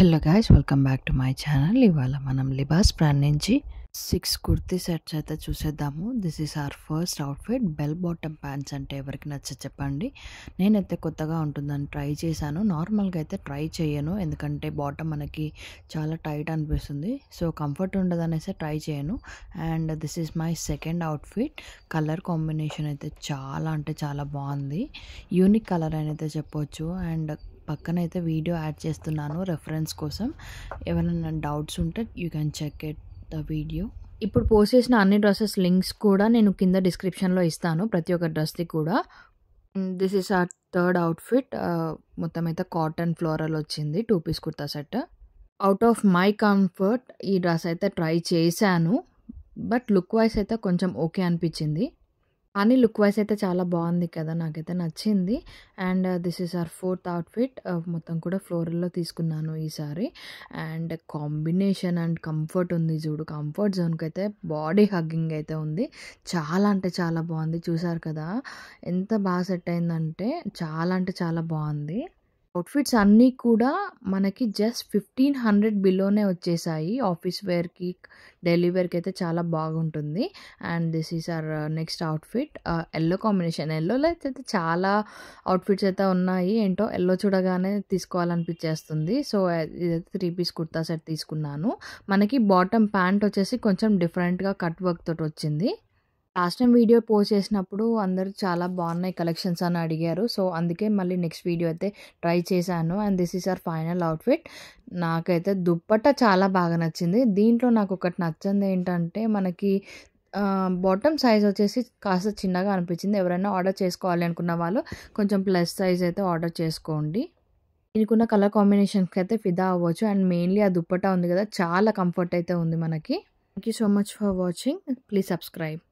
Hello guys, welcome back to my channel. ఇవాళ మనం Libas brand నుంచి 6 కుర్తీ సెట్స్ అయితే చూసేద్దాము. This is hour first outfit. Bell bottom pants అంటే ఎవరికి నచ్చ చెప్పండి. నేనైతే కొత్తగా ఉంటుందని ట్రై చేశాను. నార్మల్గా అయితే ట్రై చేయను, ఎందుకంటే బాటమ్ మనకి చాలా టైట్ అనిపిస్తుంది. సో కంఫర్ట్ ఉండదనేసి ట్రై చేయను. And this is my second outfit. Colour combination అయితే చాలా అంటే చాలా బాగుంది. యూనిక్ కలర్ అని అయితే చెప్పొచ్చు. అండ్ పక్కన అయితే వీడియో యాడ్ చేస్తున్నాను రెఫరెన్స్ కోసం. ఎవరైనా డౌట్స్ ఉంటే you can check it the video. ఇప్పుడు పోస్ట్ చేసిన అన్ని డ్రెస్సెస్ లింక్స్ కూడా నేను కింద డిస్క్రిప్షన్లో ఇస్తాను, ప్రతి ఒక్క డ్రెస్ది కూడా. This is our third outfit. మొత్తం అయితే కాటన్ ఫ్లోరల్ వచ్చింది, 2 piece kurta set. Out of my comfort ఈ డ్రెస్ అయితే ట్రై చేశాను, బట్ లుక్ వైజ్ అయితే కొంచెం ఓకే అనిపించింది. కానీ లుక్ వైజ్ అయితే చాలా బాగుంది కదా, నాకైతే నచ్చింది. And this is hour fourth outfit. మొత్తం కూడా ఫ్లోరల్లో తీసుకున్నాను ఈసారి. అండ్ కాంబినేషన్ అండ్ కంఫర్ట్ ఉంది చూడు, కంఫర్ట్ జోన్కి అయితే బాడీ హగ్గింగ్ అయితే ఉంది. చాలా అంటే చాలా బాగుంది. చూసారు కదా ఎంత బాగా సెట్ అయిందంటే, చాలా అంటే చాలా బాగుంది. అవుట్ఫిట్స్ అన్నీ కూడా మనకి జస్ట్ 1500 బిలోనే వచ్చేసాయి. ఆఫీస్ వేర్కి, డైలీ వేర్కి అయితే చాలా బాగుంటుంది. And this is our next outfit. Yellow combination. ఎల్లోలో అయితే చాలా అవుట్ఫిట్స్ అయితే ఉన్నాయి. ఏంటో ఎల్లో చూడగానే తీసుకోవాలనిపించేస్తుంది. సో ఇదైతే 3 పీస్ కుర్తా సెట్ తీసుకున్నాను. మనకి బాటమ్ ప్యాంట్ వచ్చేసి కొంచెం డిఫరెంట్గా కట్ వర్క్ తోటి వచ్చింది. లాస్ట్ టైం వీడియో పోస్ట్ చేసినప్పుడు అందరూ చాలా బాగున్నాయి కలెక్షన్స్ అని అడిగారు. సో అందుకే మళ్ళీ నెక్స్ట్ వీడియో అయితే ట్రై చేశాను. And this is hour final outfit. నాకైతే దుప్పట్టా చాలా బాగా నచ్చింది. దీంట్లో నాకు ఒకటి నచ్చింది ఏంటంటే, మనకి బాటమ్ సైజ్ వచ్చేసి కాస్త చిన్నగా అనిపించింది. ఎవరైనా ఆర్డర్ చేసుకోవాలి అనుకున్న వాళ్ళు కొంచెం ప్లస్ సైజ్ అయితే ఆర్డర్ చేసుకోండి. దీనికున్న కలర్ కాంబినేషన్కి అయితే ఫిదా అవ్వచ్చు. అండ్ మెయిన్లీ ఆ దుప్పట్టా ఉంది కదా, చాలా కంఫర్ట్ అయితే ఉంది మనకి. Thank you so much for watching. Please subscribe.